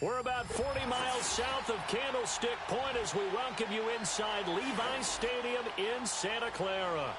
We're about 40 miles south of Candlestick Point as we welcome you inside Levi's Stadium in Santa Clara.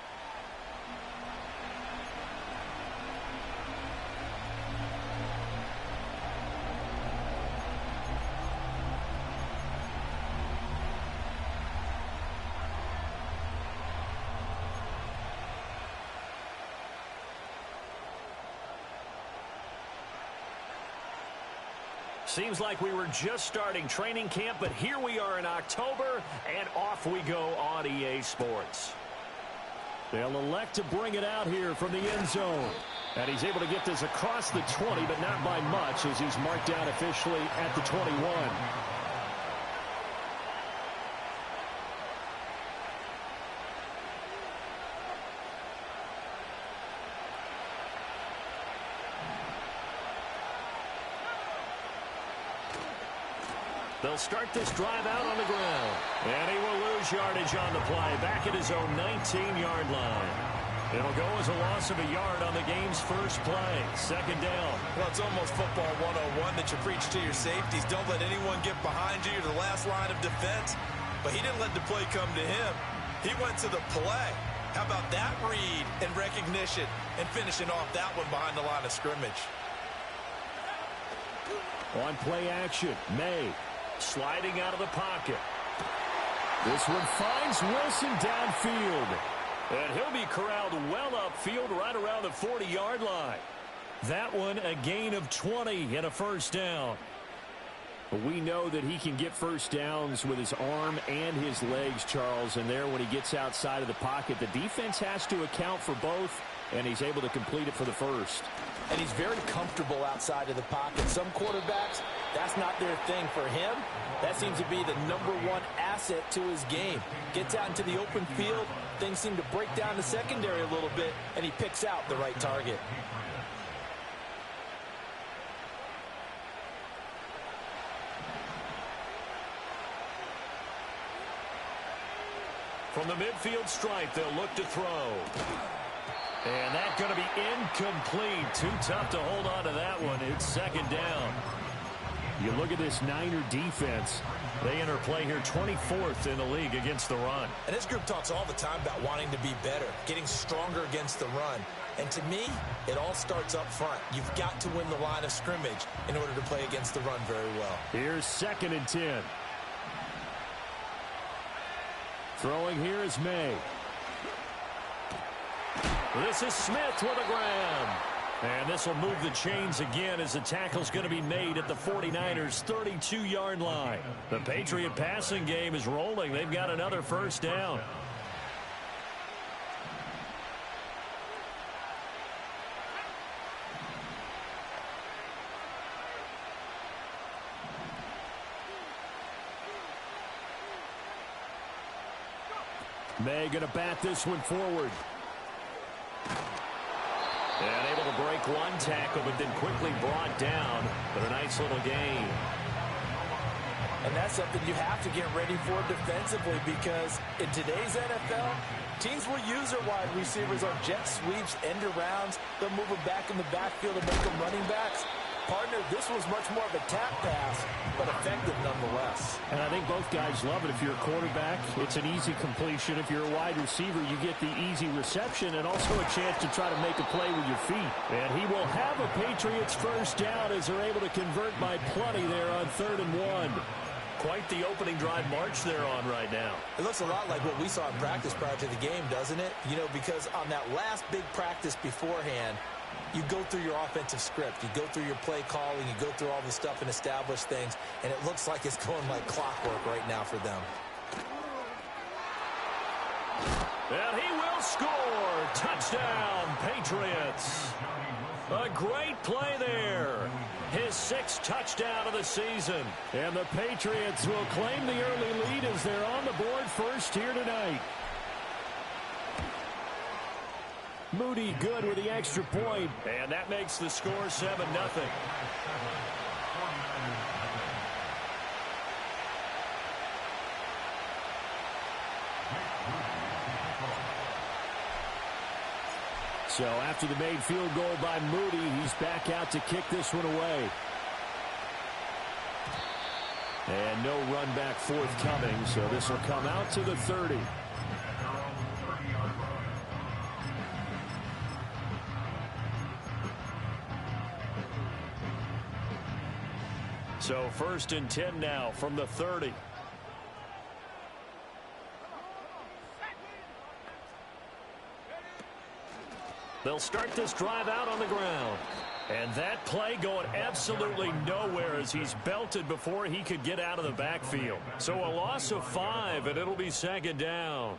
Seems like we were just starting training camp, but here we are in October, and off we go on EA Sports. They'll elect to bring it out here from the end zone. And he's able to get this across the 20, but not by much, as he's marked down officially at the 21. They'll start this drive out on the ground. And he will lose yardage on the play, back at his own 19-yard line. It'll go as a loss of a yard on the game's first play. Second down. Well, it's almost football 101 that you preach to your safeties. Don't let anyone get behind you. You're the last line of defense. But he didn't let the play come to him. He went to the play. How about that read and recognition and finishing off that one behind the line of scrimmage? On play action, May. Sliding out of the pocket. This one finds Wilson downfield. And he'll be corralled well upfield right around the 40-yard line. That one a gain of 20 and a first down. We know that he can get first downs with his arm and his legs, Charles. And there when he gets outside of the pocket, the defense has to account for both. And he's able to complete it for the first. And he's very comfortable outside of the pocket. Some quarterbacks, that's not their thing. For him, that seems to be the #1 asset to his game. Gets out into the open field, things seem to break down the secondary a little bit, and he picks out the right target. From the midfield stripe, they'll look to throw. And that's going to be incomplete. Too tough to hold on to that one. It's second down. You look at this Niner defense. They interplay here 24th in the league against the run. And this group talks all the time about wanting to be better, getting stronger against the run. And to me, it all starts up front. You've got to win the line of scrimmage in order to play against the run very well. Here's 2nd and 10. Throwing here is May. This is Smith with a grab. And this will move the chains again as the tackle's going to be made at the 49ers' 32-yard line. The Patriot passing game is rolling. They've got another first down. May going to bat this one forward. And able to break one tackle, but then quickly brought down. But a nice little gain. And that's something you have to get ready for defensively, because in today's NFL, teams will use their wide receivers on jet sweeps, end arounds. They'll move them back in the backfield and make them running backs. Partner, this was much more of a tap pass, but effective nonetheless. And I think both guys love it. If you're a quarterback, it's an easy completion. If you're a wide receiver, you get the easy reception and also a chance to try to make a play with your feet. And he will have a Patriots first down as they're able to convert by plenty there on 3rd and 1. Quite the opening drive march they're on right now. It looks a lot like what we saw in practice prior to the game, doesn't it? You know, because on that last big practice beforehand, you go through your offensive script. You go through your play calling. You go through all the stuff and establish things. And it looks like it's going like clockwork right now for them. And he will score. Touchdown, Patriots. A great play there. His 6th touchdown of the season. And the Patriots will claim the early lead as they're on the board first here tonight. Moody good with the extra point. And that makes the score 7-0. So after the made field goal by Moody, he's back out to kick this one away. And no run back forthcoming, so this will come out to the 30. So 1st and 10 now from the 30. They'll start this drive out on the ground. And that play going absolutely nowhere as he's belted before he could get out of the backfield. So a loss of 5, and it'll be 2nd down.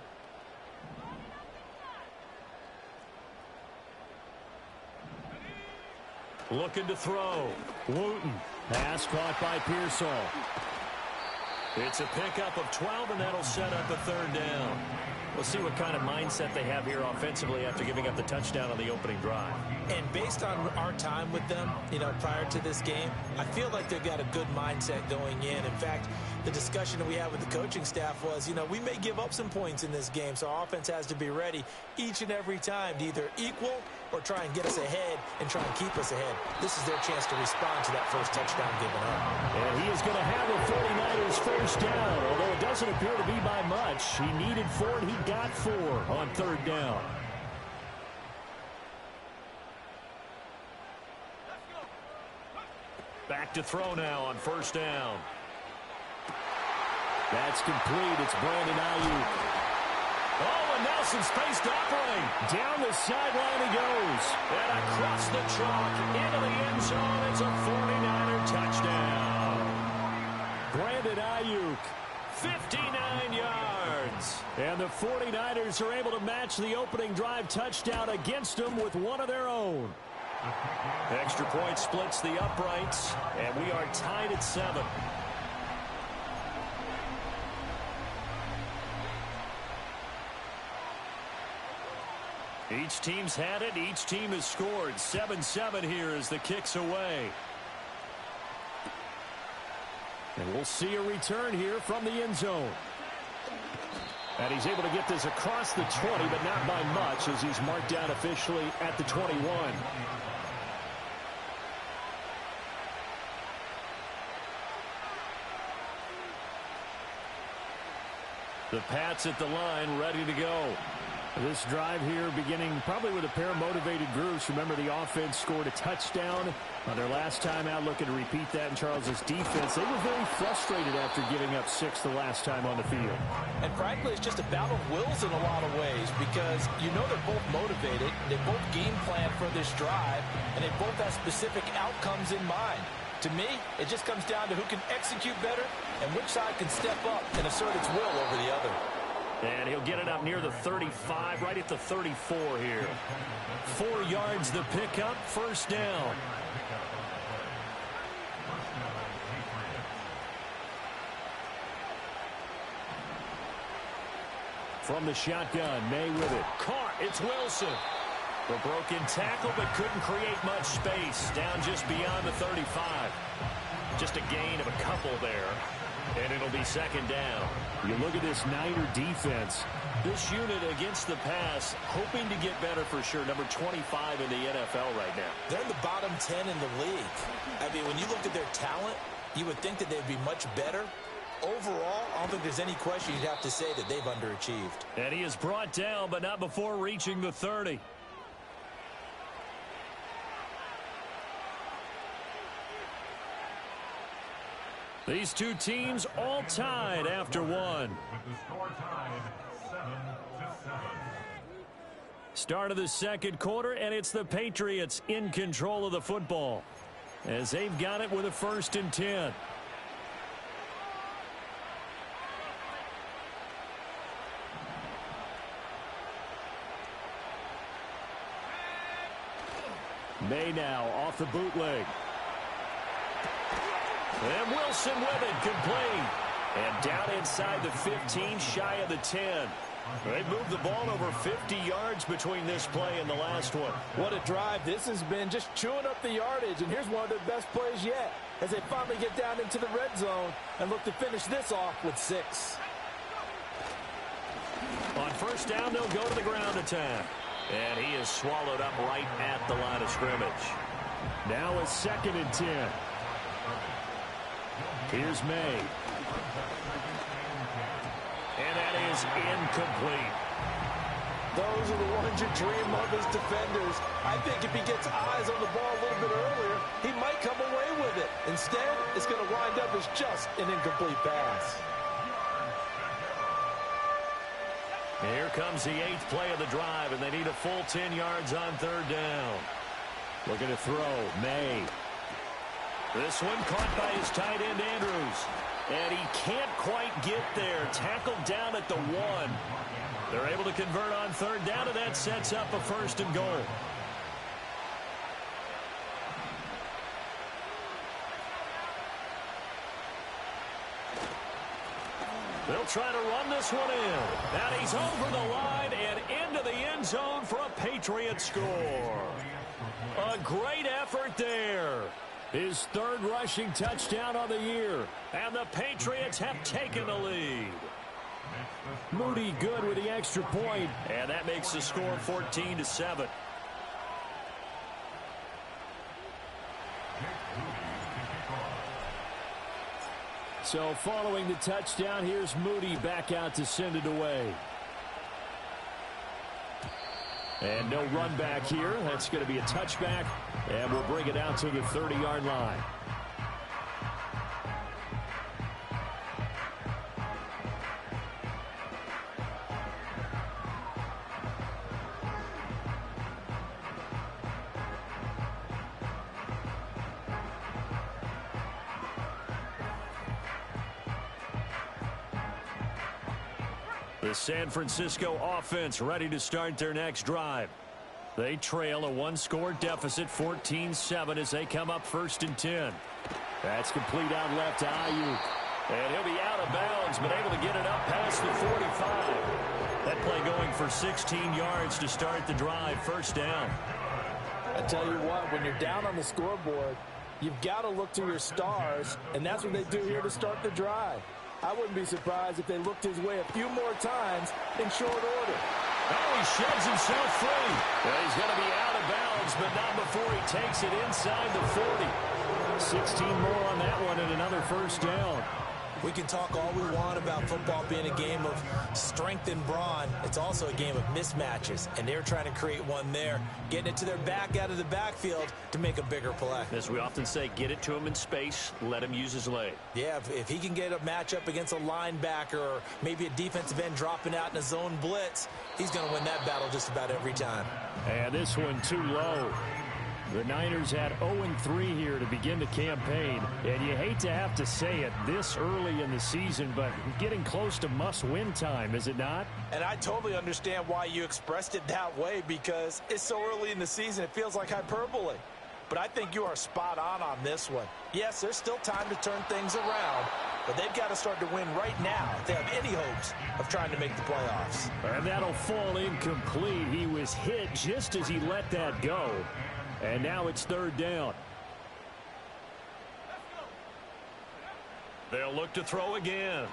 Looking to throw. Wooten. Pass caught by Pearsall. It's a pickup of 12, and that'll set up a 3rd down. We'll see what kind of mindset they have here offensively after giving up the touchdown on the opening drive. And based on our time with them, prior to this game, I feel like they've got a good mindset going in. In fact, the discussion that we had with the coaching staff was, we may give up some points in this game, so our offense has to be ready each and every time to either equal or try and get us ahead and try and keep us ahead. This is their chance to respond to that first touchdown given up. And he is going to have the 49ers first down, although it doesn't appear to be by much. He needed 4, and he got 4 on 3rd down. Back to throw now on 1st down. That's complete. It's Brandon Ayuk. Oh, and Nelson space to operate. Down the sideline he goes. And across the chalk into the end zone. It's a 49er touchdown. Brandon Ayuk, 59 yards. And the 49ers are able to match the opening drive touchdown against them with one of their own. Extra point splits the uprights, and we are tied at 7. Each team's had it. Each team has scored. 7-7 here as the kick's away. And we'll see a return here from the end zone. And he's able to get this across the 20, but not by much as he's marked down officially at the 21. The Pats at the line, ready to go. This drive here beginning probably with a pair of motivated groups. Remember, the offense scored a touchdown on their last time out. Looking to repeat that in Charles's defense. They were very frustrated after giving up 6 the last time on the field. And frankly, it's just a battle of wills in a lot of ways because they're both motivated. They both game plan for this drive, and they both have specific outcomes in mind. To me, it just comes down to who can execute better and which side can step up and assert its will over the other. And he'll get it up near the 35, right at the 34 here. 4 yards the pickup, 1st down. From the shotgun, May with it. Caught, it's Wilson. The broken tackle, but couldn't create much space. Down just beyond the 35. Just a gain of a couple there. And it'll be 2nd down. You look at this Niner defense. This unit against the pass, hoping to get better for sure. Number 25 in the NFL right now. They're in the bottom 10 in the league. I mean, when you look at their talent, you would think that they'd be much better. Overall, I don't think there's any question you'd have to say that they've underachieved. And he is brought down, but not before reaching the 30. These two teams all tied after one. With the score tied 7-7. Start of the second quarter, and it's the Patriots in control of the football as they've got it with a 1st and 10. May now off the bootleg. And Wilson with it, complete. And down inside the 15, shy of the 10. They've moved the ball over 50 yards between this play and the last one. What a drive. This has been just chewing up the yardage. And here's one of their best plays yet as they finally get down into the red zone and look to finish this off with 6. On 1st down, they'll go to the ground attack. And he is swallowed up right at the line of scrimmage. Now it's 2nd and 10. Here's May. And that is incomplete. Those are the ones you dream of as defenders. I think if he gets eyes on the ball a little bit earlier, he might come away with it. Instead, it's going to wind up as just an incomplete pass. Here comes the 8th play of the drive, and they need a full 10 yards on 3rd down. Looking to throw, May. This one caught by his tight end, Andrews. And he can't quite get there. Tackled down at the 1. They're able to convert on 3rd down, and that sets up a 1st and goal. They'll try to run this one in. And he's over the line and into the end zone for a Patriot score. A great effort there. His 3rd rushing touchdown of the year. And the Patriots have taken the lead. Moody good with the extra point. And that makes the score 14-7. So following the touchdown, here's Moody back out to send it away. And no run back here. That's going to be a touchback. And we'll bring it out to the 30-yard line. The San Francisco offense ready to start their next drive. They trail a 1-score deficit, 14-7, as they come up 1st and 10. That's complete out left to Ayuk. And he'll be out of bounds, but able to get it up past the 45. That play going for 16 yards to start the drive, 1st down. I tell you what, when you're down on the scoreboard, you've got to look to your stars, and that's what they do here to start the drive. I wouldn't be surprised if they looked his way a few more times in short order. Oh, he sheds himself free. Well, he's going to be out of bounds, but not before he takes it inside the 40. 16 more on that one and another 1st down. We can talk all we want about football being a game of strength and brawn. It's also a game of mismatches, and they're trying to create one there, getting it to their back out of the backfield to make a bigger play. As we often say, get it to him in space, let him use his leg. Yeah, if he can get a matchup against a linebacker or maybe a defensive end dropping out in a zone blitz, he's going to win that battle just about every time. And this one too low. The Niners had 0-3 here to begin the campaign, and you hate to have to say it this early in the season, but getting close to must-win time, is it not? And I totally understand why you expressed it that way, because it's so early in the season, it feels like hyperbole. But I think you are spot on this one. Yes, there's still time to turn things around, but they've got to start to win right now if they have any hopes of trying to make the playoffs. And that'll fall incomplete. He was hit just as he let that go. And now it's 3rd down. They'll look to throw again.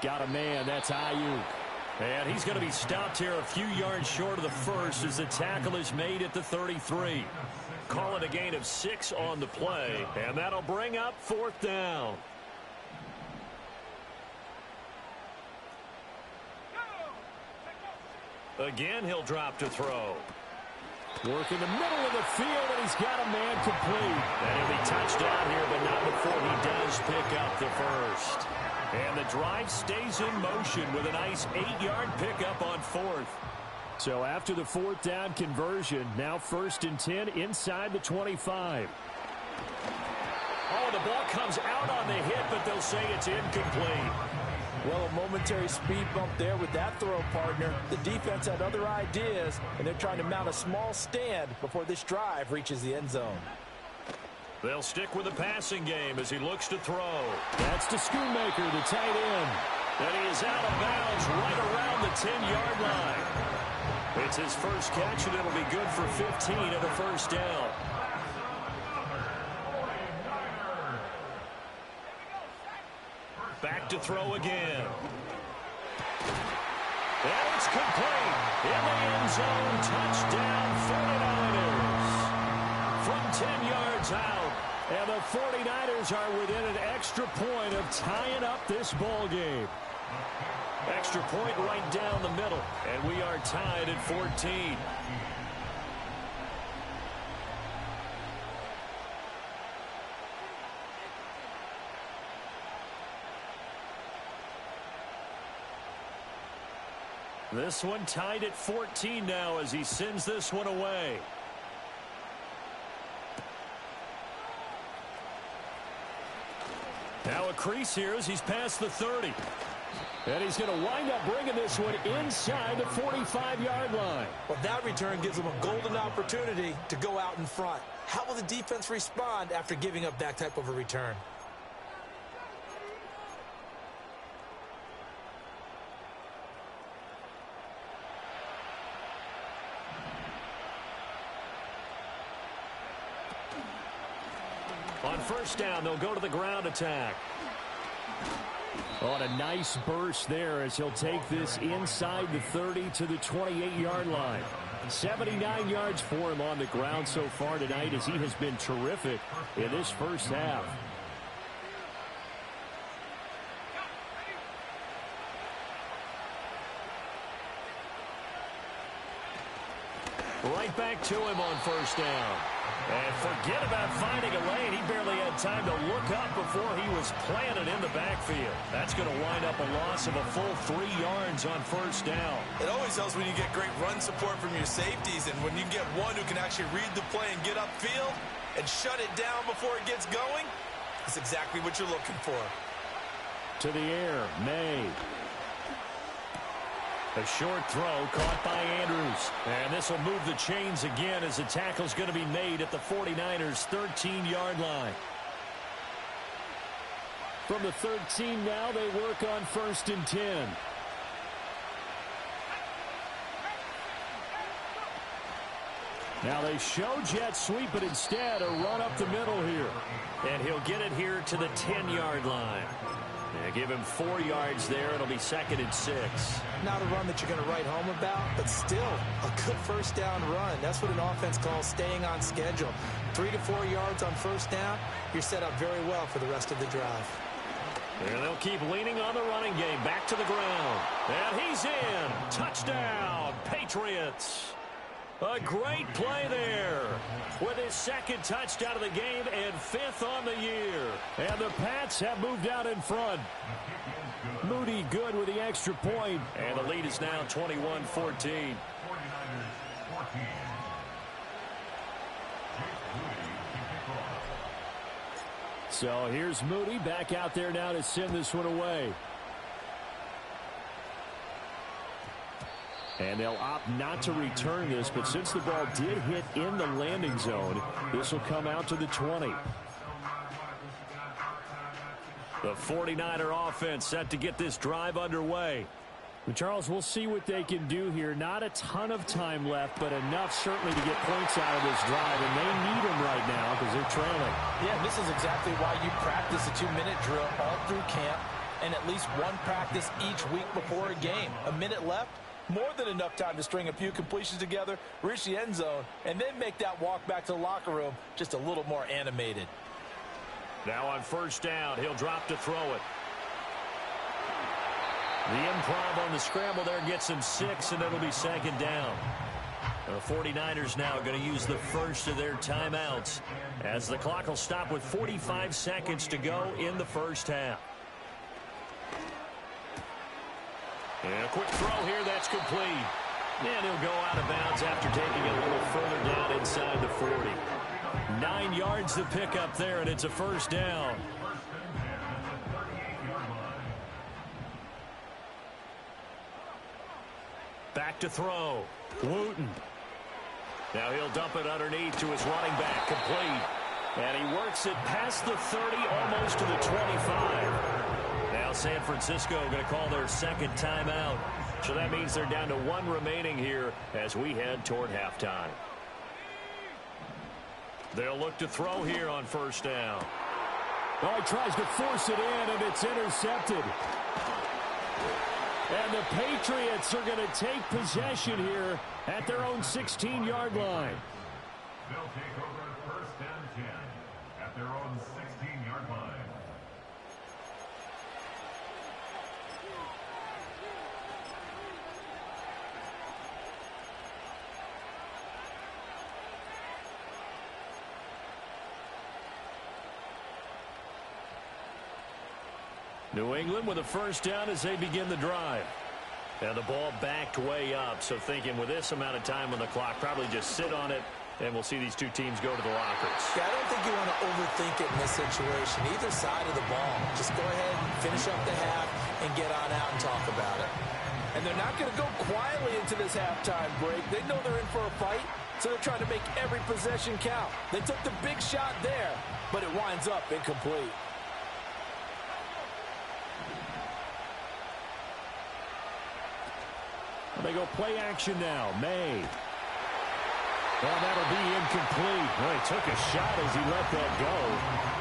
Got a man. That's Ayuk. And he's going to be stopped here a few yards short of the 1st as the tackle is made at the 33. Call it a gain of 6 on the play. And that'll bring up 4th down. Again, he'll drop to throw. Work in the middle of the field, and he's got a man complete. And he'll be touchdown here, but not before he does pick up the 1st. And the drive stays in motion with a nice 8-yard pickup on 4th. So after the 4th down conversion, now 1st and 10 inside the 25. Oh, the ball comes out on the hit, but they'll say it's incomplete. Well, a momentary speed bump there with that throw, partner. The defense had other ideas, and they're trying to mount a small stand before this drive reaches the end zone. They'll stick with the passing game as he looks to throw. That's to Schoonmaker, the tight end. And he is out of bounds right around the 10-yard line. It's his first catch, and it'll be good for 15 and a 1st down. Back to throw again. And it's complete. In the end zone, touchdown 49ers. From 10 yards out, And the 49ers are within an extra point of tying up this ball game. Extra point right down the middle, and we are tied at 14. This one tied at 14 now as he sends this one away. Now a crease here as he's past the 30. And he's going to wind up bringing this one inside the 45-yard line. Well, that return gives him a golden opportunity to go out in front. How will the defense respond after giving up that type of a return? On first down, they'll go to the ground attack. On a nice burst there as he'll take this inside the 30 to the 28-yard line. 79 yards for him on the ground so far tonight as he has been terrific in this first half. Right back to him on first down. And forget about finding a lane. He barely had time to look up before he was planted in the backfield. That's going to wind up a loss of a full 3 yards on first down. It always helps when you get great run support from your safeties, and when you get one who can actually read the play and get upfield and shut it down before it gets going, that's exactly what you're looking for. To the air, May. A short throw caught by Andrews. And this will move the chains again as the tackle's going to be made at the 49ers' 13-yard line. From the 13 now, they work on first and 10. Now they show jet sweep, but instead a run up the middle here. And he'll get it here to the 10-yard line. They give him 4 yards there. It'll be 2nd and 6. Not a run that you're going to write home about, but still a good first down run. That's what an offense calls staying on schedule. 3 to 4 yards on first down. You're set up very well for the rest of the drive. And they'll keep leaning on the running game. Back to the ground. And he's in. Touchdown, Patriots. A great play there with his 2nd touchdown of the game and 5th on the year. And the Pats have moved out in front. Moody good with the extra point. And the lead is now 21-14. So here's Moody back out there now to send this one away. And they'll opt not to return this, but since the ball did hit in the landing zone, this will come out to the 20. The 49er offense set to get this drive underway. And Charles, we'll see what they can do here. Not a ton of time left, but enough certainly to get points out of this drive, and they need them right now because they're trailing. Yeah, this is exactly why you practice a 2-minute drill all through camp and at least one practice each week before a game. A minute left. More than enough time to string a few completions together, reach the end zone, and then make that walk back to the locker room just a little more animated. Now on first down, he'll drop to throw it. The improv on the scramble there gets him 6, and it'll be 2nd down. The 49ers now going to use the first of their timeouts as the clock will stop with 45 seconds to go in the first half. And a quick throw here, that's complete. And he'll go out of bounds after taking it a little further down inside the 40. 9 yards to pick up there, and it's a first down. Back to throw. Wooten. Now he'll dump it underneath to his running back, complete. And he works it past the 30, almost to the 25. Now San Francisco going to call their 2nd timeout. So that means they're down to 1 remaining here as we head toward halftime. They'll look to throw here on first down. Oh, he tries to force it in, and it's intercepted. And the Patriots are going to take possession here at their own 16-yard line. They'll take over 1st and 10 at their own New England with a first down as they begin the drive. And the ball backed way up, so thinking with this amount of time on the clock, probably just sit on it, and we'll see these two teams go to the lockers. Yeah, I don't think you want to overthink it in this situation, either side of the ball. Just go ahead and finish up the half and get on out and talk about it. And they're not going to go quietly into this halftime break. They know they're in for a fight, so they're trying to make every possession count. They took the big shot there, but it winds up incomplete. They go play action now. May. Well, that'll be incomplete. Well, he took a shot as he let that go.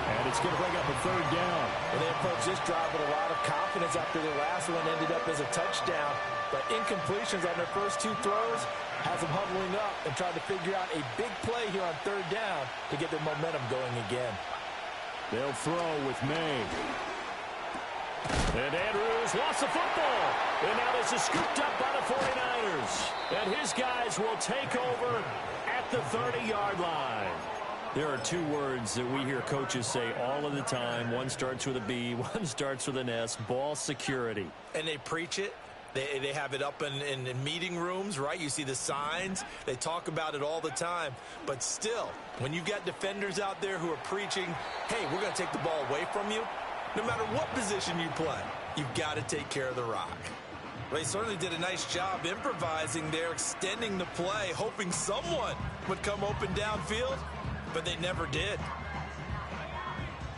And it's going to bring up a third down. And they approach this drive with a lot of confidence after their last one ended up as a touchdown. But incompletions on their first two throws has them huddling up and trying to figure out a big play here on third down to get their momentum going again. They'll throw with May. And Andrews lost the football. And now this is scooped up by the 49ers. And his guys will take over at the 30-yard line. There are two words that we hear coaches say all of the time. One starts with a B, one starts with an S. Ball security. And they preach it. They have it up in meeting rooms, right? You see the signs. They talk about it all the time. But still, when you've got defenders out there who are preaching, hey, we're going to take the ball away from you, no matter what position you play, you've got to take care of the rock. They certainly did a nice job improvising there, extending the play, hoping someone would come open downfield, but they never did.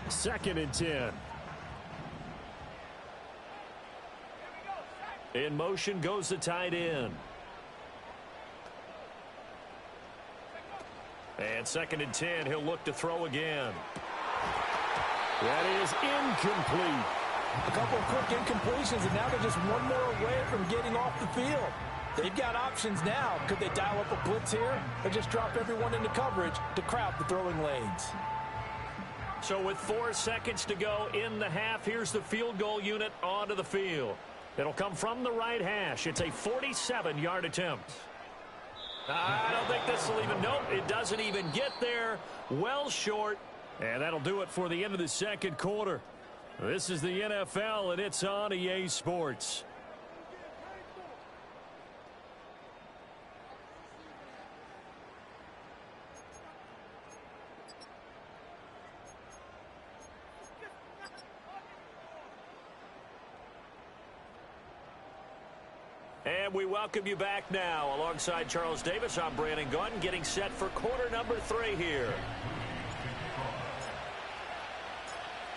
2nd and 10. In motion goes the tight end. And 2nd and 10, he'll look to throw again. That is incomplete. A couple of quick incompletions, and now they're just one more away from getting off the field. They've got options now. Could they dial up a blitz here or just drop everyone into coverage to crowd the throwing lanes? So with 4 seconds to go in the half, here's the field goal unit onto the field. It'll come from the right hash. It's a 47-yard attempt. I don't think this will even, nope, it doesn't even get there. Well short. And that'll do it for the end of the second quarter. This is the NFL, and it's on EA Sports. And we welcome you back now. Alongside Charles Davis, I'm Brandon Gunn, getting set for quarter number 3 here.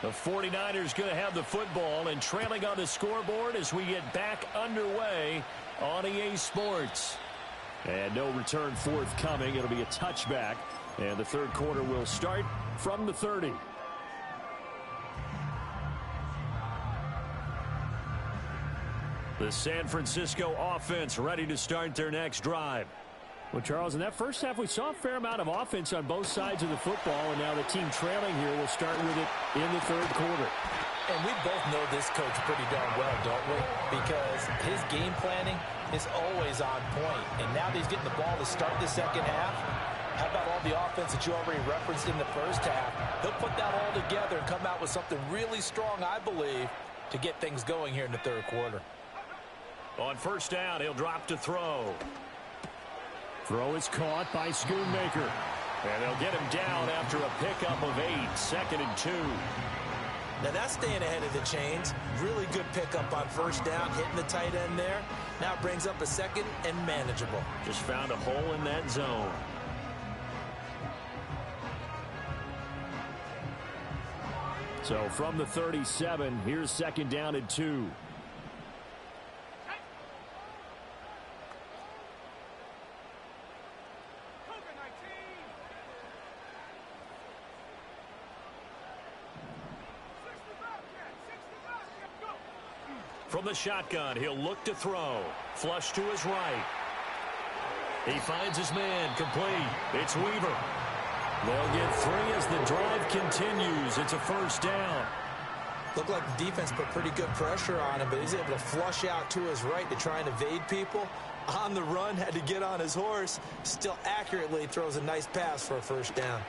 The 49ers going to have the football and trailing on the scoreboard as we get back underway on EA Sports. And no return forthcoming. It'll be a touchback. And the third quarter will start from the 30. The San Francisco offense ready to start their next drive. Well, Charles, in that first half, we saw a fair amount of offense on both sides of the football, and now the team trailing here will start with it in the third quarter. And we both know this coach pretty darn well, don't we? Because his game planning is always on point. And now that he's getting the ball to start the second half, how about all the offense that you already referenced in the first half? He'll put that all together and come out with something really strong, I believe, to get things going here in the third quarter. On first down, he'll drop to throw. Throw is caught by Schoonmaker. And they'll get him down after a pickup of 8, 2nd and 2. Now that's staying ahead of the chains. Really good pickup on first down, hitting the tight end there. Now it brings up a 2nd and manageable. Just found a hole in that zone. So from the 37, here's 2nd down and 2. From the shotgun, he'll look to throw. Flush to his right. He finds his man, complete. It's Weaver. They'll get 3 as the drive continues. It's a first down. Looked like the defense put pretty good pressure on him, but he's able to flush out to his right to try and evade people. On the run, had to get on his horse. Still accurately throws a nice pass for a first down.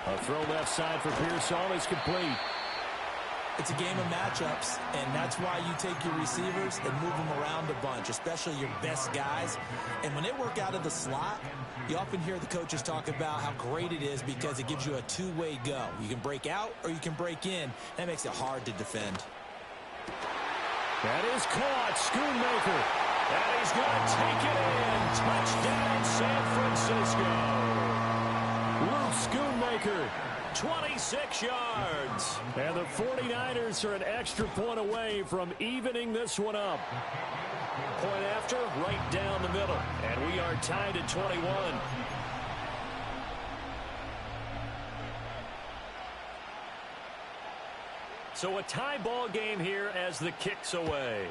A throw left side for Pearsall is complete. It's a game of matchups, and that's why you take your receivers and move them around a bunch, especially your best guys. And when they work out of the slot, you often hear the coaches talk about how great it is because it gives you a two-way go. You can break out or you can break in. That makes it hard to defend. That is caught. Schoonmaker. And he's going to take it in. Touchdown, San Francisco. Luke Schoonmaker, 26 yards. And the 49ers are an extra point away from evening this one up. Point after, right down the middle. And we are tied at 21. So a tie ball game here as the kick's away.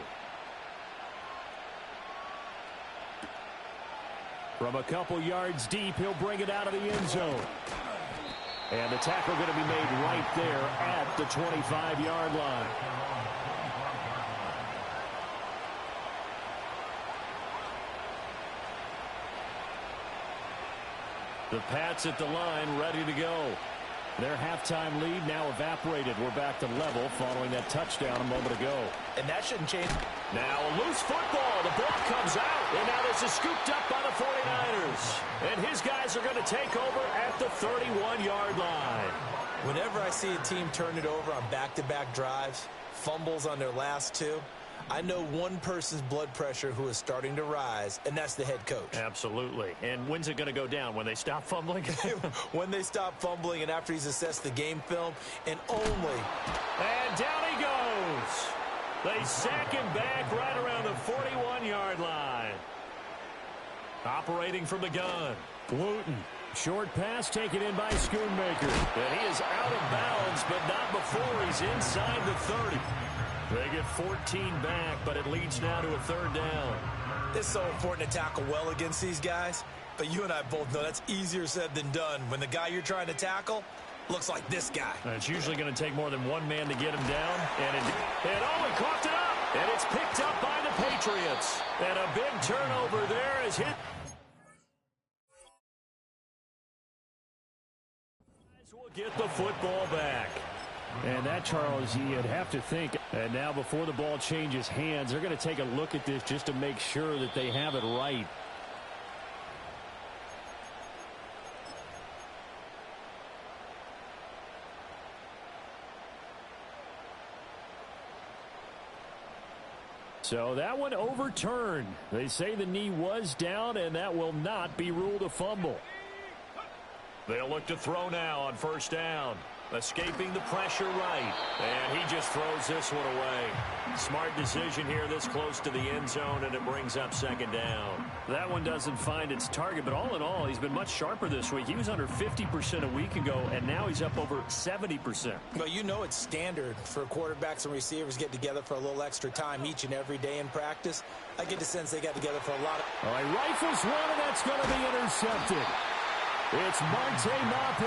From a couple yards deep, he'll bring it out of the end zone. And the tackle going to be made right there at the 25-yard line. The Pats at the line, ready to go. Their halftime lead now evaporated. We're back to level following that touchdown a moment ago. And that shouldn't change. Now a loose football. The ball comes out. And now this is scooped up by the 49ers. And his guys are going to take over at the 31-yard line. Whenever I see a team turn it over on back-to-back drives, fumbles on their last two, I know one person's blood pressure who is starting to rise, and that's the head coach. Absolutely. And when's it going to go down? When they stop fumbling? When they stop fumbling and after he's assessed the game film, and only. And down he goes. They sack him back right around the 41-yard line. Operating from the gun. Wooten. Short pass taken in by Schoonmaker. And he is out of bounds, but not before he's inside the 30. They get 14 back, but it leads now to a third down. It's so important to tackle well against these guys, but you and I both know that's easier said than done when the guy you're trying to tackle looks like this guy. And it's usually going to take more than one man to get him down. And he coughed it up. And it's picked up by the Patriots. And a big turnover there is hit. We'll get the football back. And that, Charles, you'd have to think. And now before the ball changes hands, they're going to take a look at this just to make sure that they have it right. So that one overturned. They say the knee was down, and that will not be ruled a fumble. They'll look to throw now on first down. Escaping the pressure right. And he just throws this one away. Smart decision here this close to the end zone, and it brings up second down. That one doesn't find its target, but all in all, he's been much sharper this week. He was under 50% a week ago, and now he's up over 70%. Well, you know it's standard for quarterbacks and receivers get together for a little extra time each and every day in practice. I get the sense they got together for a lot of... All right, rifles one, and that's going to be intercepted. It's Marte Mapu,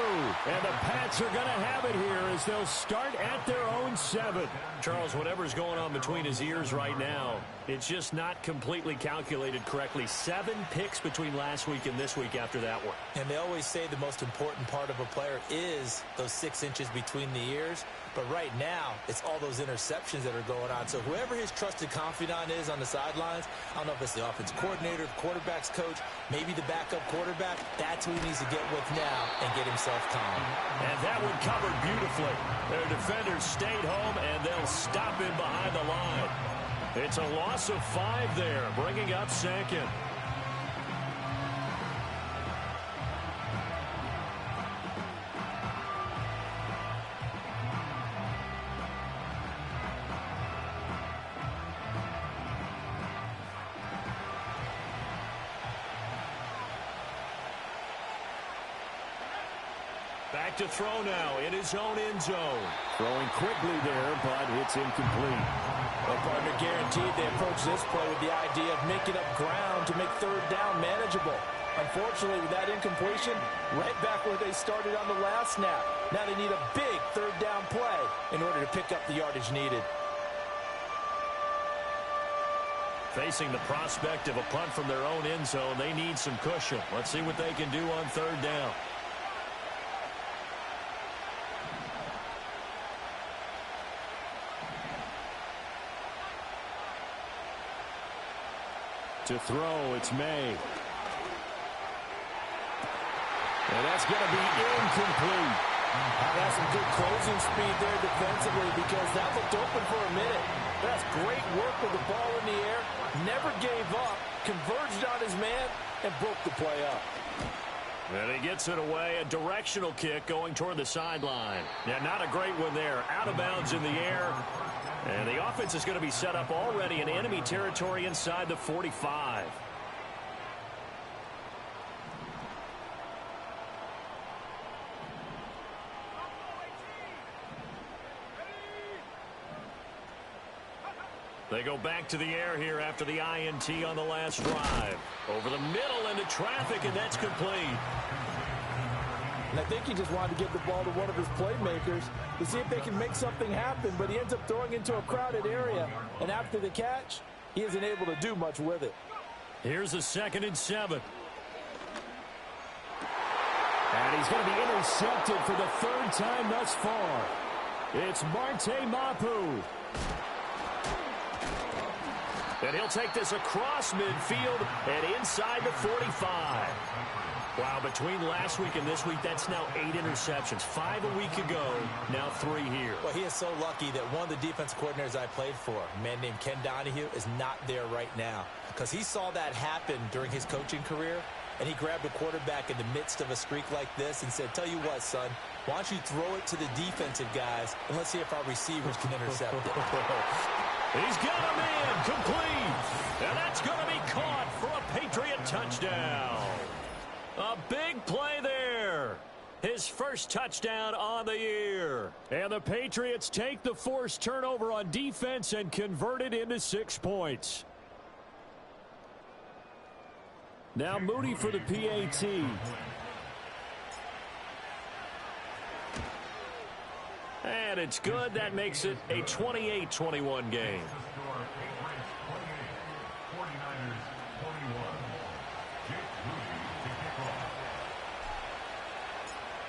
and the Pats are going to have it here as they'll start at their own 7. Charles, whatever's going on between his ears right now, it's just not completely calculated correctly. 7 picks between last week and this week after that one. And they always say the most important part of a player is those 6 inches between the ears. But right now, it's all those interceptions that are going on. So whoever his trusted confidant is on the sidelines, I don't know if it's the offense coordinator, the quarterback's coach, maybe the backup quarterback, that's who he needs to get with now and get himself calm. And that one covered beautifully. Their defenders stayed home, and they'll stop him behind the line. It's a loss of 5 there, bringing up second. Back to throw now in his own end zone. Throwing quickly there, but it's incomplete. Well, partner, guaranteed they approach this play with the idea of making up ground to make third down manageable. Unfortunately, with that incompletion, right back where they started on the last snap. Now they need a big third down play in order to pick up the yardage needed. Facing the prospect of a punt from their own end zone, they need some cushion. Let's see what they can do on third down. To throw, it's May. And that's going to be incomplete. That's some good closing speed there defensively because that looked open for a minute. That's great work with the ball in the air. Never gave up, converged on his man, and broke the play up. And he gets it away, a directional kick going toward the sideline. Yeah, not a great one there. Out of bounds in the air. And the offense is going to be set up already in enemy territory inside the 45. They go back to the air here after the INT on the last drive. Over the middle into traffic, and that's complete. And I think he just wanted to give the ball to one of his playmakers to see if they can make something happen, but he ends up throwing into a crowded area. And after the catch, he isn't able to do much with it. Here's a 2nd and 7. And he's going to be intercepted for the 3rd time thus far. It's Marte Mapu. And he'll take this across midfield and inside the 45. Wow, between last week and this week, that's now 8 interceptions. 5 a week ago, now 3 here. Well, he is so lucky that one of the defense coordinators I played for, a man named Ken Donahue, is not there right now. Because he saw that happen during his coaching career, and he grabbed a quarterback in the midst of a streak like this and said, tell you what, son, why don't you throw it to the defensive guys, and let's see if our receivers can intercept it. He's got a man complete. And that's going to be caught for a Patriot touchdown. A big play there. His first touchdown on the year. And the Patriots take the forced turnover on defense and convert it into 6 points. Now Moody for the PAT. And it's good. That makes it a 28-21 game.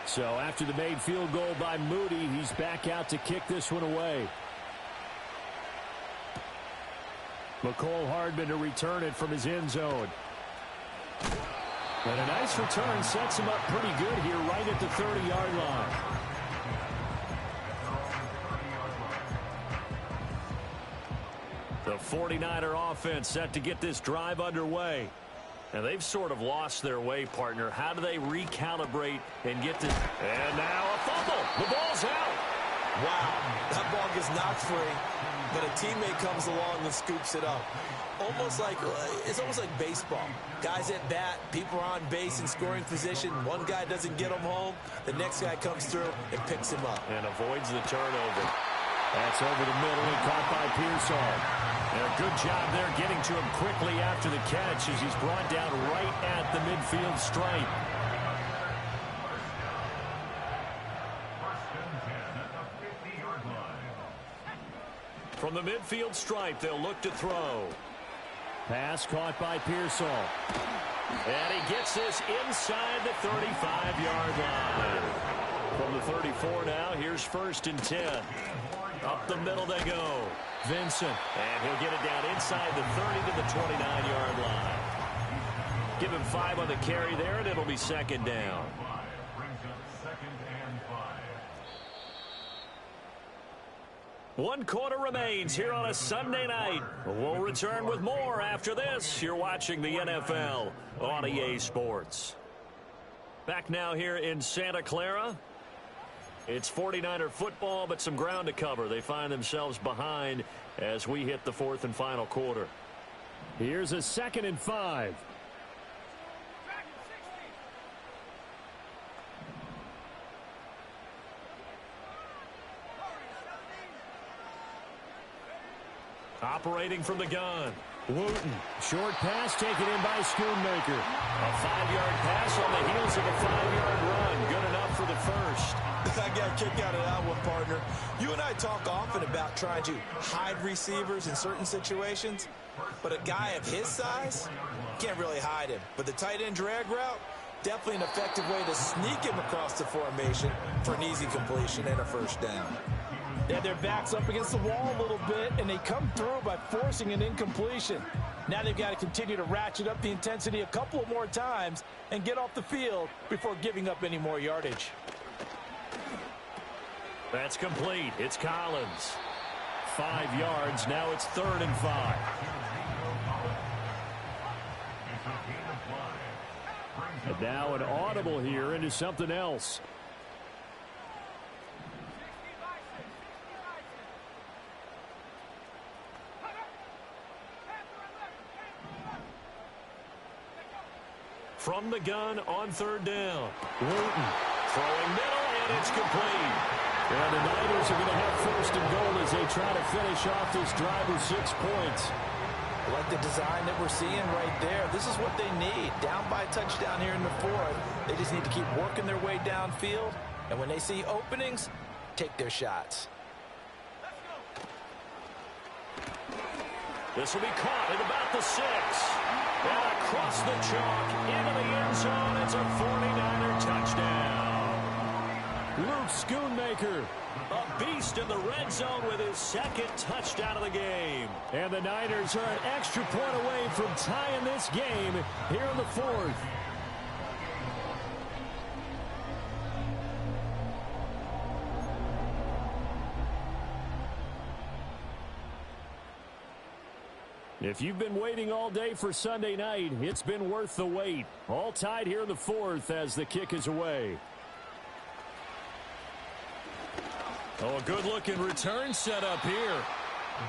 So after the made field goal by Moody, he's back out to kick this one away. McCole Hardman to return it from his end zone. And a nice return sets him up pretty good here right at the 30-yard line. The 49er offense set to get this drive underway. And they've sort of lost their way, partner. How do they recalibrate and get this? And now a fumble. The ball's out. Wow, that ball gets knocked free, but a teammate comes along and scoops it up. It's almost like baseball. Guys at bat, people are on base in scoring position. One guy doesn't get him home. The next guy comes through and picks him up. And avoids the turnover. That's over the middle and caught by Pearsall. And a good job there getting to him quickly after the catch as he's brought down right at the midfield stripe. From the midfield stripe, they'll look to throw. Pass caught by Pearsall. And he gets this inside the 35-yard line. From the 34 now, here's 1st and 10. Up the middle they go. Vincent. And he'll get it down inside the 30 to the 29-yard line. Give him 5 on the carry there, and it'll be 2nd down. One quarter remains here on a Sunday night. We'll return with more after this. You're watching the NFL on EA Sports. Back now here in Santa Clara. It's 49er football, but some ground to cover. They find themselves behind as we hit the 4th and final quarter. Here's a 2nd and 5. Operating from the gun. Wooten. Short pass taken in by Schoonmaker. A 5-yard pass on the heels of a 5-yard run. Good enough for the first. I got a kick out of that one, partner. You and I talk often about trying to hide receivers in certain situations, but a guy of his size can't really hide him. But the tight end drag route, definitely an effective way to sneak him across the formation for an easy completion and a first down. Yeah, their back's up against the wall a little bit, and they come through by forcing an incompletion. Now they've got to continue to ratchet up the intensity a couple more times and get off the field before giving up any more yardage. That's complete. It's Collins. 5 yards. Now it's 3rd and 5. And now an audible here into something else. From the gun on 3rd down. Wooten throwing middle, and it's complete. And the Niners are going to have 1st and goal as they try to finish off this drive with 6 points. I like the design that we're seeing right there. This is what they need. Down by a touchdown here in the 4th. They just need to keep working their way downfield. And when they see openings, take their shots. This will be caught at about the 6. And across the chalk into the end zone. It's a 49er touchdown. Luke Schoonmaker, a beast in the red zone with his 2nd touchdown of the game. And the Niners are an extra point away from tying this game here in the 4th. If you've been waiting all day for Sunday night, it's been worth the wait. All tied here in the 4th as the kick is away. Oh, a good-looking return set up here.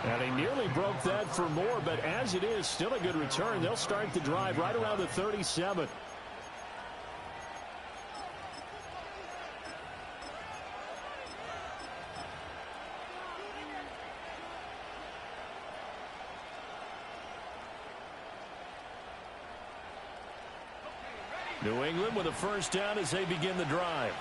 And he nearly broke that for more, but as it is, still a good return. They'll start the drive right around the 37. New England with a 1st down as they begin the drive.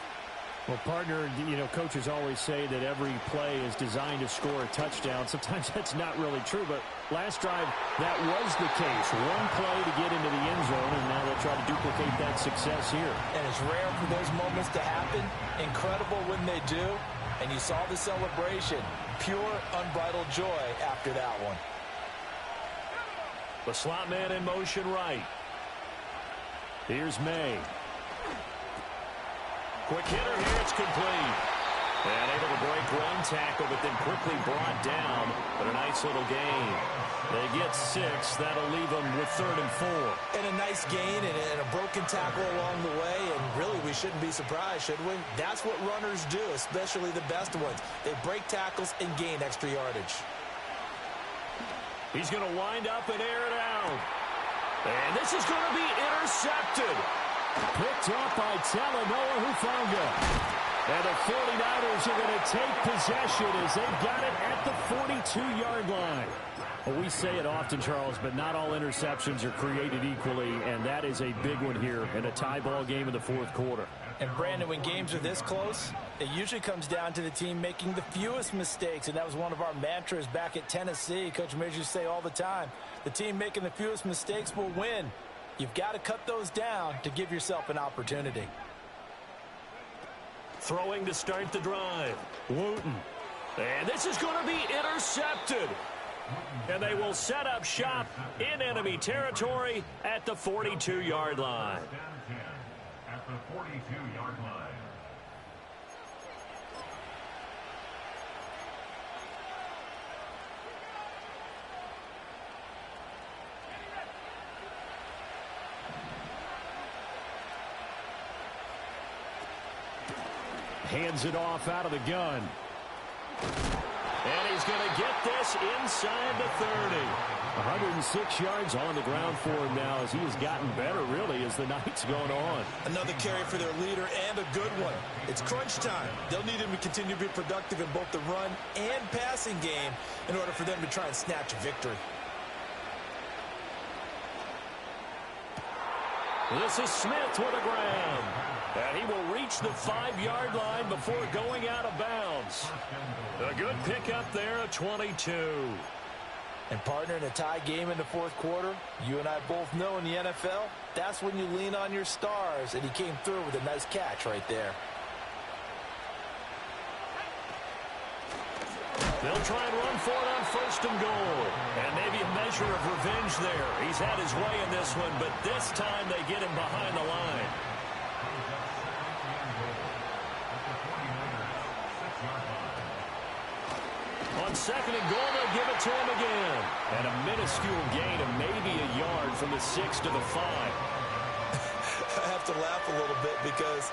Well, partner, coaches always say that every play is designed to score a touchdown. Sometimes that's not really true, but last drive, that was the case. One play to get into the end zone, and now they'll try to duplicate that success here. And it's rare for those moments to happen. Incredible when they do. And you saw the celebration. Pure, unbridled joy after that one. The slot man in motion right. Here's May. Quick hitter here, it's complete. And able to break one tackle, but then quickly brought down. But a nice little gain. They get 6. That'll leave them with 3rd and 4. And a nice gain and a broken tackle along the way. And really, we shouldn't be surprised, should we? That's what runners do, especially the best ones. They break tackles and gain extra yardage. He's going to wind up and air it out. And this is going to be intercepted. Picked up by Talanoa Hufanga. And the 49ers are going to take possession as they've got it at the 42-yard line. Well, we say it often, Charles, but not all interceptions are created equally, and that is a big one here in a tie ball game in the 4th quarter. And, Brandon, when games are this close, it usually comes down to the team making the fewest mistakes, and that was one of our mantras back at Tennessee. Coach Majors used to say all the time, the team making the fewest mistakes will win. You've got to cut those down to give yourself an opportunity. Throwing to start the drive. Wooten. And this is going to be intercepted. And they will set up shop in enemy territory at the 42-yard line. At the 42-yard line. Hands it off out of the gun. And he's going to get this inside the 30. 106 yards on the ground for him now as he has gotten better, really, as the night's going on. Another carry for their leader and a good one. It's crunch time. They'll need him to continue to be productive in both the run and passing game in order for them to try and snatch a victory. This is Smith with a grab. And he will reach the 5-yard line before going out of bounds. A good pickup there at 22. And, partner, in a tie game in the 4th quarter, you and I both know in the NFL, that's when you lean on your stars, and he came through with a nice catch right there. They'll try and run for it on 1st and goal. And maybe a measure of revenge there. He's had his way in this one, but this time they get him behind the line. On 2nd and goal, they'll give it to him again. And a minuscule gain of maybe a yard from the 6 to the 5. I have to laugh a little bit because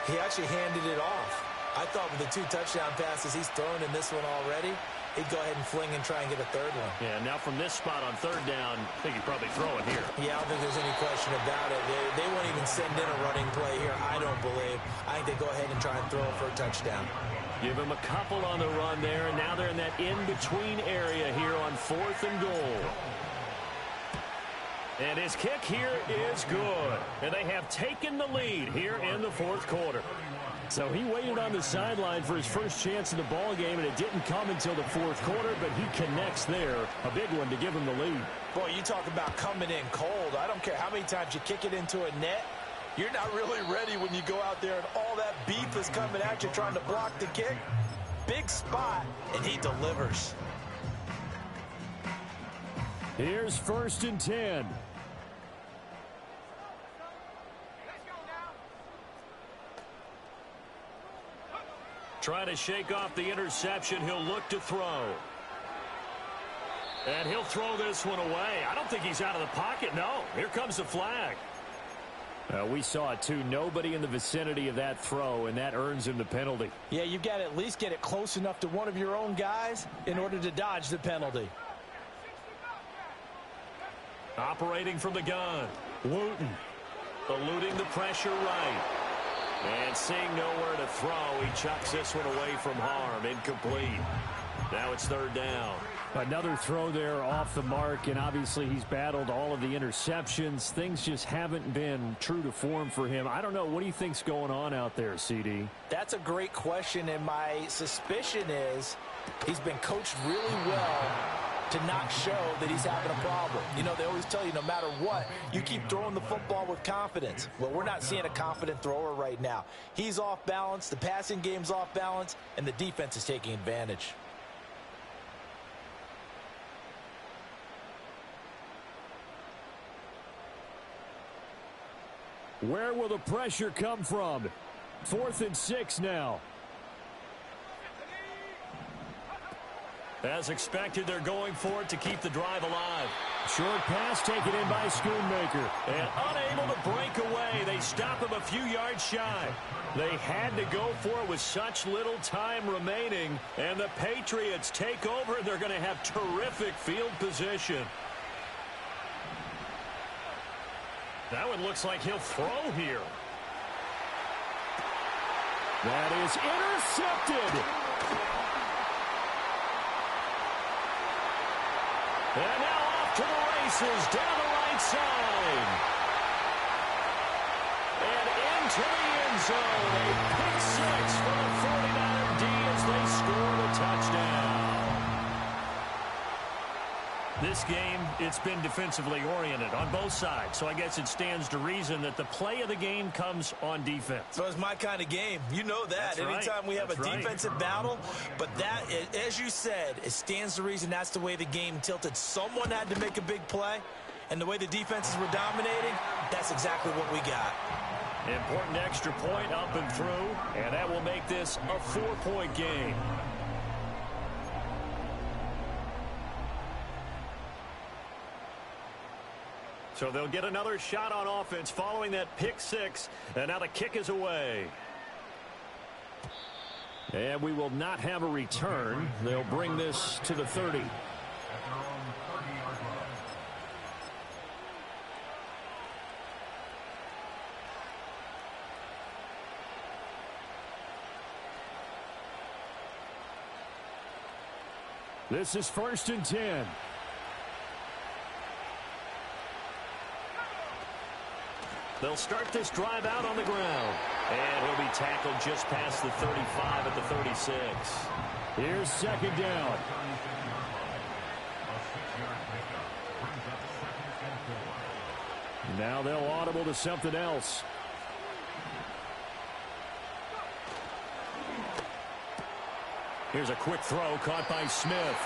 he actually handed it off. I thought with the 2 touchdown passes he's thrown in this one already, he'd go ahead and fling and try and get a 3rd one. Yeah, now from this spot on 3rd down, I think he'd probably throw it here. Yeah, I don't think there's any question about it. They won't even send in a running play here, I don't believe. I think they go ahead and try and throw it for a touchdown. Give him a couple on the run there, and now they're in that in-between area here on 4th and goal. And his kick here is good. And they have taken the lead here in the 4th quarter. So he waited on the sideline for his first chance in the ball game, and it didn't come until the 4th quarter, but he connects there. A big one to give him the lead. Boy, you talk about coming in cold. I don't care how many times you kick it into a net. You're not really ready when you go out there and all that beef is coming at you trying to block the kick. Big spot, and he delivers. Here's 1st and 10. Trying to shake off the interception. He'll look to throw. And he'll throw this one away. I don't think he's out of the pocket. No, here comes the flag. We saw it too. Nobody in the vicinity of that throw, and that earns him the penalty. Yeah, you've got to at least get it close enough to one of your own guys in order to dodge the penalty. Operating from the gun, Wooten eluding the pressure right. And seeing nowhere to throw, he chucks this one away from harm. Incomplete. Now it's 3rd down. Another throw there off the mark, and obviously he's battled all of the interceptions. Things just haven't been true to form for him. I don't know. What do you think's going on out there, CD? That's a great question, and my suspicion is he's been coached really well to not show that he's having a problem. You know, they always tell you no matter what, you keep throwing the football with confidence. Well, we're not seeing a confident thrower right now. He's off balance, the passing game's off balance, and the defense is taking advantage. Where will the pressure come from? 4th and 6 now. As expected, they're going for it to keep the drive alive. Short pass taken in by Schoonmaker. And unable to break away. They stop him a few yards shy. They had to go for it with such little time remaining. And the Patriots take over, and they're going to have terrific field position. That one looks like he'll throw here. That is intercepted. And now off to the races down the right side. And into the end zone. A pick 6 for the 49er D as they score the touchdown. This game, it's been defensively oriented on both sides, so I guess it stands to reason that the play of the game comes on defense. So it's my kind of game. You know that. That's right. Anytime we have a defensive battle, but that, as you said, it stands to reason that's the way the game tilted. Someone had to make a big play, and the way the defenses were dominating, that's exactly what we got. Important extra point up and through, and that will make this a 4-point game. So they'll get another shot on offense following that pick 6, and now the kick is away. And we will not have a return. They'll bring this to the 30. This is 1st and 10. They'll start this drive out on the ground. And he'll be tackled just past the 35 at the 36. Here's 2nd down. Now they'll audible to something else. Here's a quick throw caught by Smith.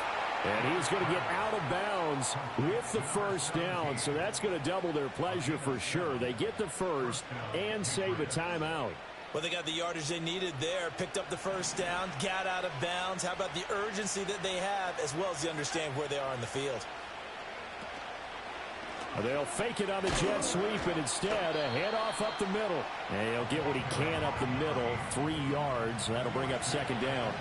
And he's going to get out of bounds with the first down. So that's going to double their pleasure for sure. They get the first and save a timeout. Well, they got the yardage they needed there, picked up the first down, got out of bounds. How about the urgency that they have, as well as they understand where they are in the field? They'll fake it on the jet sweep, and instead a handoff up the middle. And he'll get what he can up the middle, 3 yards. That'll bring up second down.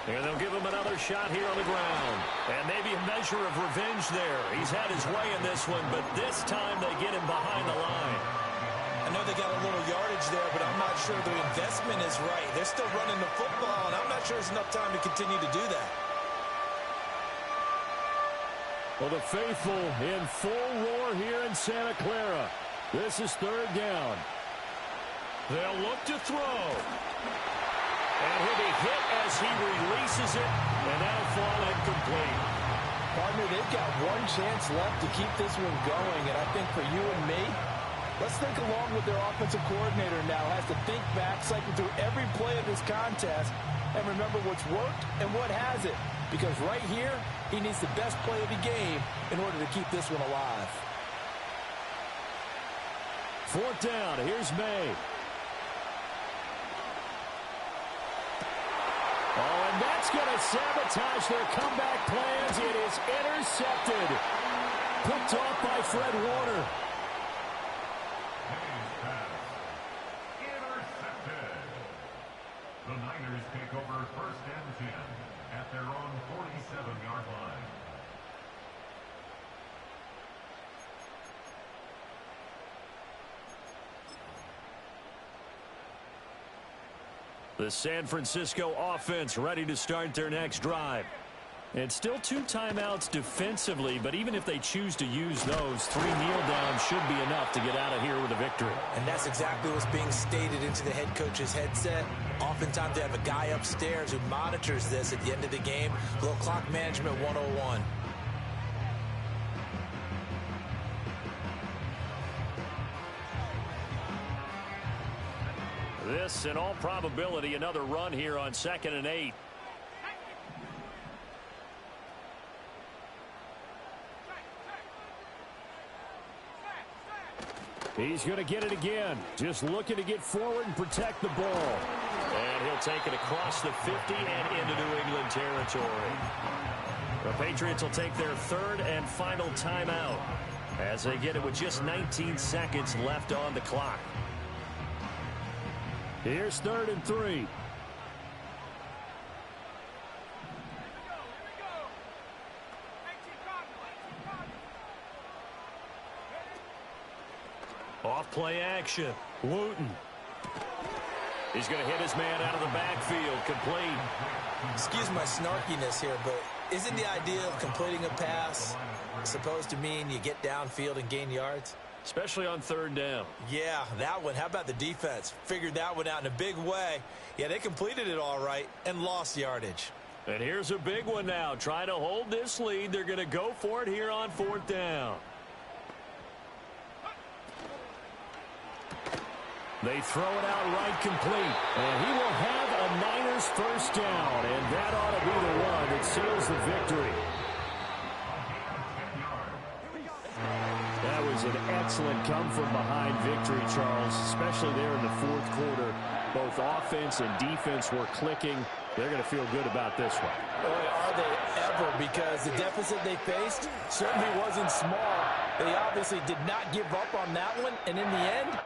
And they'll give him another shot here on the ground. And maybe a measure of revenge there. He's had his way in this one, but this time they get him behind the line. I know they got a little yardage there, but I'm not sure their investment is right. They're still running the football, and I'm not sure there's enough time to continue to do that. Well, the faithful in full roar here in Santa Clara. This is third down. They'll look to throw. And he'll be hit as he releases it, and that'll fall incomplete. Partner, they've got one chance left to keep this one going, and I think for you and me, let's think along with their offensive coordinator now. Has to think back, cycle through every play of this contest, and remember what's worked and what hasn't. Because right here, he needs the best play of the game in order to keep this one alive. Fourth down, here's May. Oh, and that's going to sabotage their comeback plans. It is intercepted. Picked off by Fred Warner. Intercepted. The Niners take over first and 10 at their own 47-yard line. The San Francisco offense ready to start their next drive. And still 2 timeouts defensively, but even if they choose to use those, 3 kneel downs should be enough to get out of here with a victory. And that's exactly what's being stated into the head coach's headset. Oftentimes they have a guy upstairs who monitors this at the end of the game. A little clock management 101. This, in all probability, another run here on 2nd and 8. He's going to get it again. Just looking to get forward and protect the ball. And he'll take it across the 50 and into New England territory. The Patriots will take their 3rd and final timeout as they get it with just 19 seconds left on the clock. Here's 3rd and 3. Off play action. Wooten. He's going to hit his man out of the backfield. Complete. Excuse my snarkiness here, but isn't the idea of completing a pass supposed to mean you get downfield and gain yards? Especially on 3rd down. Yeah, that one. How about the defense? Figured that one out in a big way. Yeah, they completed it all right and lost yardage. And here's a big one now. Trying to hold this lead. They're going to go for it here on 4th down. They throw it out right complete. And he will have a Niners first down. And that ought to be the one that seals the victory. That was an excellent come-from-behind victory, Charles, especially there in the 4th quarter. Both offense and defense were clicking. They're going to feel good about this one. Boy, are they ever, because the deficit they faced certainly wasn't small. They obviously did not give up on that one, and in the end,